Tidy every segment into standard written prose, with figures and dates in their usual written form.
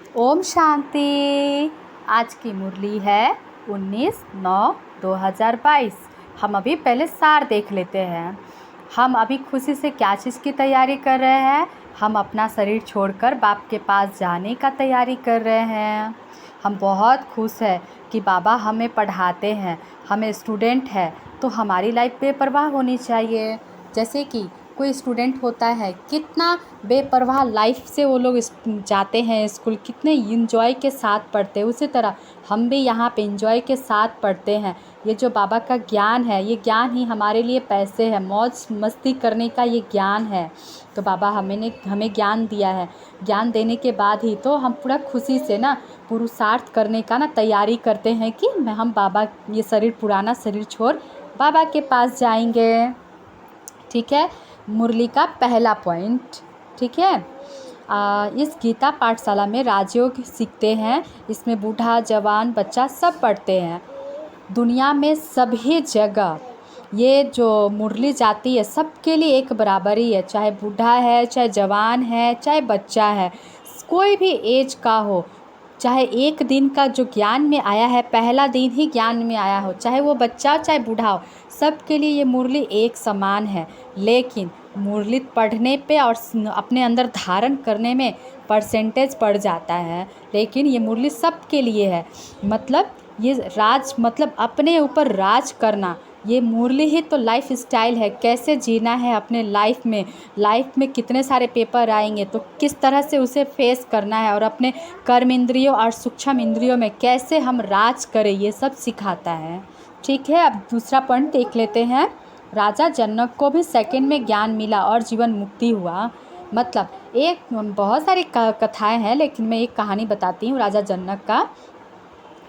ओम शांति। आज की मुरली है 19/9/2022। हम अभी पहले सार देख लेते हैं। हम अभी खुशी से क्या चीज़ की तैयारी कर रहे हैं? हम अपना शरीर छोड़कर बाप के पास जाने का तैयारी कर रहे हैं। हम बहुत खुश हैं कि बाबा हमें पढ़ाते हैं, हमें स्टूडेंट है तो हमारी लाइफ बेपरवाह होनी चाहिए। जैसे कि कोई स्टूडेंट होता है, कितना बेपरवाह लाइफ से वो लोग जाते हैं स्कूल, कितने इंजॉय के साथ पढ़ते हैं। उसी तरह हम भी यहाँ पे इंजॉय के साथ पढ़ते हैं। ये जो बाबा का ज्ञान है, ये ज्ञान ही हमारे लिए पैसे है, मौज मस्ती करने का ये ज्ञान है। तो बाबा हमें ज्ञान दिया है। ज्ञान देने के बाद ही तो हम पूरा खुशी से ना पुरुषार्थ करने का ना तैयारी करते हैं कि हम बाबा ये शरीर, पुराना शरीर छोड़ बाबा के पास जाएंगे। ठीक है, मुरली का पहला पॉइंट। ठीक है, इस गीता पाठशाला में राजयोग सीखते हैं। इसमें बूढ़ा, जवान, बच्चा सब पढ़ते हैं। दुनिया में सभी जगह ये जो मुरली जाती है सबके लिए एक बराबरी है, चाहे बूढ़ा है, चाहे जवान है, चाहे बच्चा है, कोई भी एज का हो। चाहे एक दिन का जो ज्ञान में आया है, पहला दिन ही ज्ञान में आया हो, चाहे वो बच्चा चाहे बूढ़ा हो, सबके लिए ये मुरली एक समान है। लेकिन मुरली पढ़ने पे और अपने अंदर धारण करने में परसेंटेज पड़ जाता है। लेकिन ये मुरली सबके लिए है। मतलब ये राज, मतलब अपने ऊपर राज करना, ये मुरली ही तो लाइफ स्टाइल है। कैसे जीना है अपने लाइफ में कितने सारे पेपर आएंगे तो किस तरह से उसे फेस करना है, और अपने कर्म इंद्रियों और सूक्ष्म इंद्रियों में कैसे हम राज करें, ये सब सिखाता है। ठीक है, अब दूसरा पॉइंट देख लेते हैं। राजा जनक को भी सेकंड में ज्ञान मिला और जीवन मुक्ति हुआ। मतलब एक बहुत सारी कथाएं हैं, लेकिन मैं एक कहानी बताती हूँ राजा जनक का।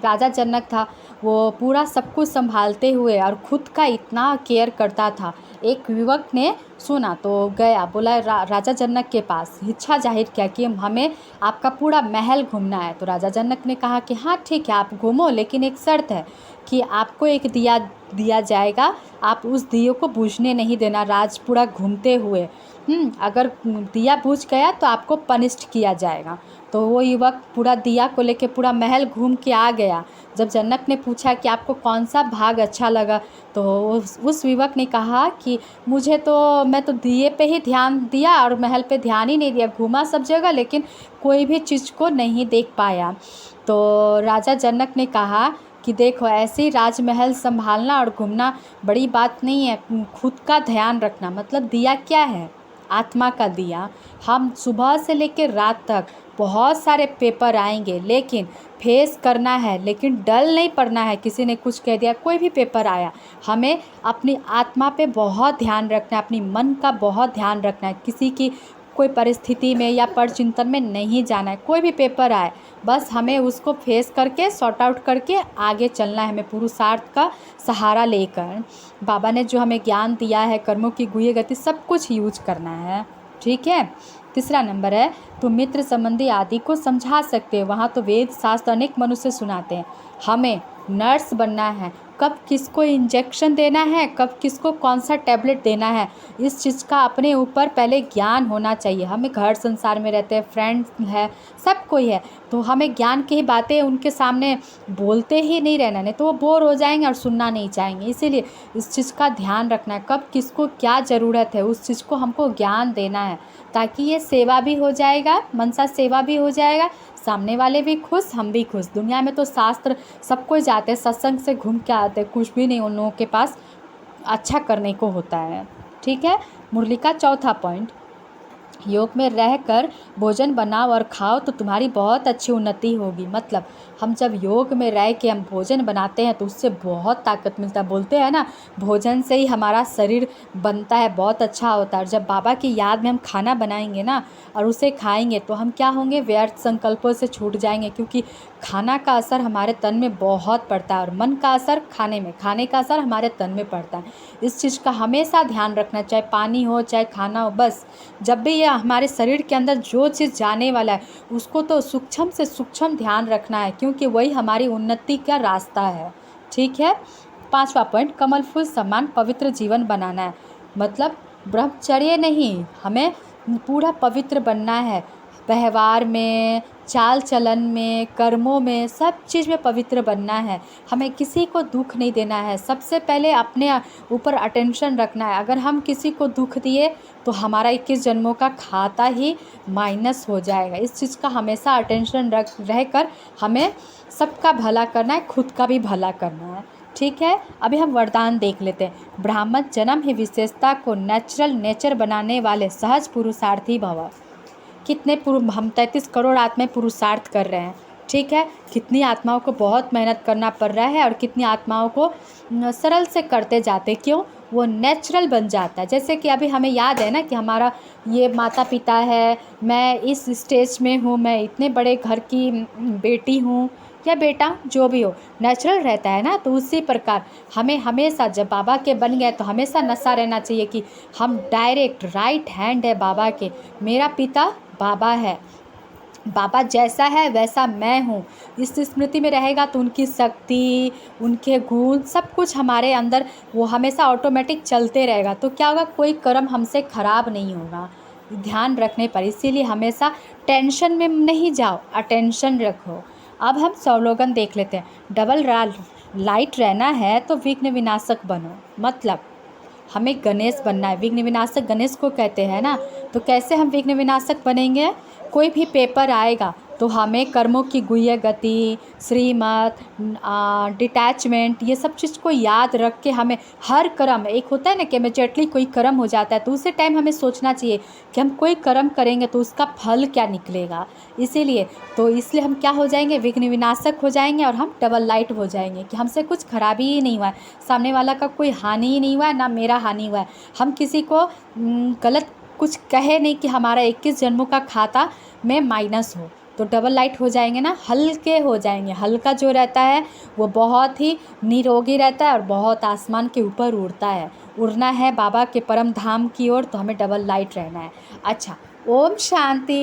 राजा जनक था, वो पूरा सब कुछ संभालते हुए और ख़ुद का इतना केयर करता था। एक युवक ने सुना तो गया, बोला राजा जनक के पास, इच्छा जाहिर किया कि हमें आपका पूरा महल घूमना है। तो राजा जनक ने कहा कि हाँ ठीक है, आप घूमो, लेकिन एक शर्त है कि आपको एक दिया दिया जाएगा, आप उस दिए को बुझने नहीं देना राज पूरा घूमते हुए। अगर दिया बुझ गया तो आपको पनिश्ड किया जाएगा। तो वो युवक पूरा दिया को लेके पूरा महल घूम के आ गया। जब जनक ने पूछा कि आपको कौन सा भाग अच्छा लगा, तो उस युवक ने कहा कि मैं तो दिए पे ही ध्यान दिया और महल पे ध्यान ही नहीं दिया, घूमा सब जगह लेकिन कोई भी चीज़ को नहीं देख पाया। तो राजा जनक ने कहा कि देखो, ऐसे ही राजमहल संभालना और घूमना बड़ी बात नहीं है, खुद का ध्यान रखना। मतलब दिया क्या है? आत्मा का दिया। हम सुबह से लेकर रात तक बहुत सारे पेपर आएंगे, लेकिन फेस करना है, लेकिन डल नहीं पड़ना है। किसी ने कुछ कह दिया, कोई भी पेपर आया, हमें अपनी आत्मा पे बहुत ध्यान रखना है, अपनी मन का बहुत ध्यान रखना है। किसी की कोई परिस्थिति में या परचिंतन में नहीं जाना है। कोई भी पेपर आए, बस हमें उसको फेस करके सॉर्ट आउट करके आगे चलना है, हमें पुरुषार्थ का सहारा लेकर। बाबा ने जो हमें ज्ञान दिया है, कर्मों की गुह्य गति, सब कुछ यूज करना है। ठीक है, तीसरा नंबर है, तो मित्र संबंधी आदि को समझा सकते हैं। वहाँ तो वेद शास्त्र अनेक मनुष्य सुनाते हैं। हमें नर्स बनना है, कब किसको इंजेक्शन देना है, कब किसको कौन सा टैबलेट देना है, इस चीज़ का अपने ऊपर पहले ज्ञान होना चाहिए। हमें घर संसार में रहते हैं, फ्रेंड्स है, सब कोई है, तो हमें ज्ञान की ही बातें उनके सामने बोलते ही नहीं रहना, नहीं तो वो बोर हो जाएंगे और सुनना नहीं चाहेंगे। इसीलिए इस चीज़ का ध्यान रखना है, कब किसको क्या ज़रूरत है उस चीज़ को हमको ज्ञान देना है, ताकि ये सेवा भी हो जाएगा, मनसा सेवा भी हो जाएगा, सामने वाले भी खुश, हम भी खुश। दुनिया में तो शास्त्र सब कोई जाते हैं, सत्संग से घूम के आते हैं, कुछ भी नहीं उन लोगों के पास अच्छा करने को होता है। ठीक है, मुरली का चौथा पॉइंट, योग में रहकर भोजन बनाओ और खाओ तो तुम्हारी बहुत अच्छी उन्नति होगी। मतलब हम जब योग में रह के हम भोजन बनाते हैं तो उससे बहुत ताकत मिलता है। बोलते हैं ना, भोजन से ही हमारा शरीर बनता है, बहुत अच्छा होता है। और जब बाबा की याद में हम खाना बनाएंगे ना और उसे खाएंगे तो हम क्या होंगे, व्यर्थ संकल्पों से छूट जाएंगे, क्योंकि खाना का असर हमारे तन में बहुत पड़ता है और मन का असर खाने में, खाने का असर हमारे तन में पड़ता है। इस चीज़ का हमेशा ध्यान रखना, चाहे पानी हो चाहे खाना हो। बस जब भी यह हमारे शरीर के अंदर जो चीज़ जाने वाला है उसको तो सूक्ष्म से सूक्ष्म ध्यान रखना है, क्योंकि वही हमारी उन्नति का रास्ता है। ठीक है, पांचवा पॉइंट, कमल फूल समान पवित्र जीवन बनाना है। मतलब ब्रह्मचर्य नहीं, हमें पूरा पवित्र बनना है। व्यवहार में चाल चलन में, कर्मों में, सब चीज़ में पवित्र बनना है। हमें किसी को दुख नहीं देना है। सबसे पहले अपने ऊपर अटेंशन रखना है। अगर हम किसी को दुख दिए तो हमारा 21 जन्मों का खाता ही माइनस हो जाएगा। इस चीज़ का हमेशा अटेंशन रहकर हमें सबका भला करना है, खुद का भी भला करना है। ठीक है, अभी हम वरदान देख लेते हैं। ब्राह्मण जन्म ही विशेषता को नेचर बनाने वाले सहज पुरुषार्थी भव। कितने हम 33 करोड़ आत्माएं पुरुषार्थ कर रहे हैं। ठीक है, कितनी आत्माओं को बहुत मेहनत करना पड़ रहा है और कितनी आत्माओं को सरल से करते जाते, क्यों? वो नेचुरल बन जाता है। जैसे कि अभी हमें याद है ना कि हमारा ये माता पिता है, मैं इस स्टेज में हूँ, मैं इतने बड़े घर की बेटी हूँ या बेटा, जो भी हो, नेचुरल रहता है ना। तो उसी प्रकार हमें हमेशा, जब बाबा के बन गए तो हमेशा नशा रहना चाहिए कि हम डायरेक्ट राइट हैंड है बाबा के, मेरा पिता बाबा है, बाबा जैसा है वैसा मैं हूँ। इस स्मृति में रहेगा तो उनकी शक्ति, उनके गुण, सब कुछ हमारे अंदर वो हमेशा ऑटोमेटिक चलते रहेगा। तो क्या होगा, कोई कर्म हमसे ख़राब नहीं होगा ध्यान रखने पर। इसीलिए हमेशा टेंशन में नहीं जाओ, अटेंशन रखो। अब हम स्लोगन देख लेते हैं। डबल लाइट रहना है तो विघ्न विनाशक बनो। मतलब हमें गणेश बनना है। विघ्न विनाशक गणेश को कहते हैं ना। तो कैसे हम विघ्न विनाशक बनेंगे? कोई भी पेपर आएगा तो हमें कर्मों की गुह्य गति, श्रीमत, डिटैचमेंट, ये सब चीज़ को याद रख के हमें हर कर्म, एक होता है ना कि इमीडिएटली कोई कर्म हो जाता है तो उसी टाइम हमें सोचना चाहिए कि हम कोई कर्म करेंगे तो उसका फल क्या निकलेगा। इसलिए हम क्या हो जाएंगे, विघ्न विनाशक हो जाएंगे और हम डबल लाइट हो जाएंगे कि हमसे कुछ खराबी ही नहीं हुआ है, सामने वाला का कोई हानि ही नहीं हुआ है, ना मेरा हानि हुआ है। हम किसी को गलत कुछ कहे नहीं कि हमारा 21 जन्मों का खाता में माइनस हो। तो डबल लाइट हो जाएंगे ना, हल्के हो जाएंगे। हल्का जो रहता है वो बहुत ही निरोगी रहता है और बहुत आसमान के ऊपर उड़ता है। उड़ना है बाबा के परम धाम की ओर, तो हमें डबल लाइट रहना है। अच्छा, ओम शांति।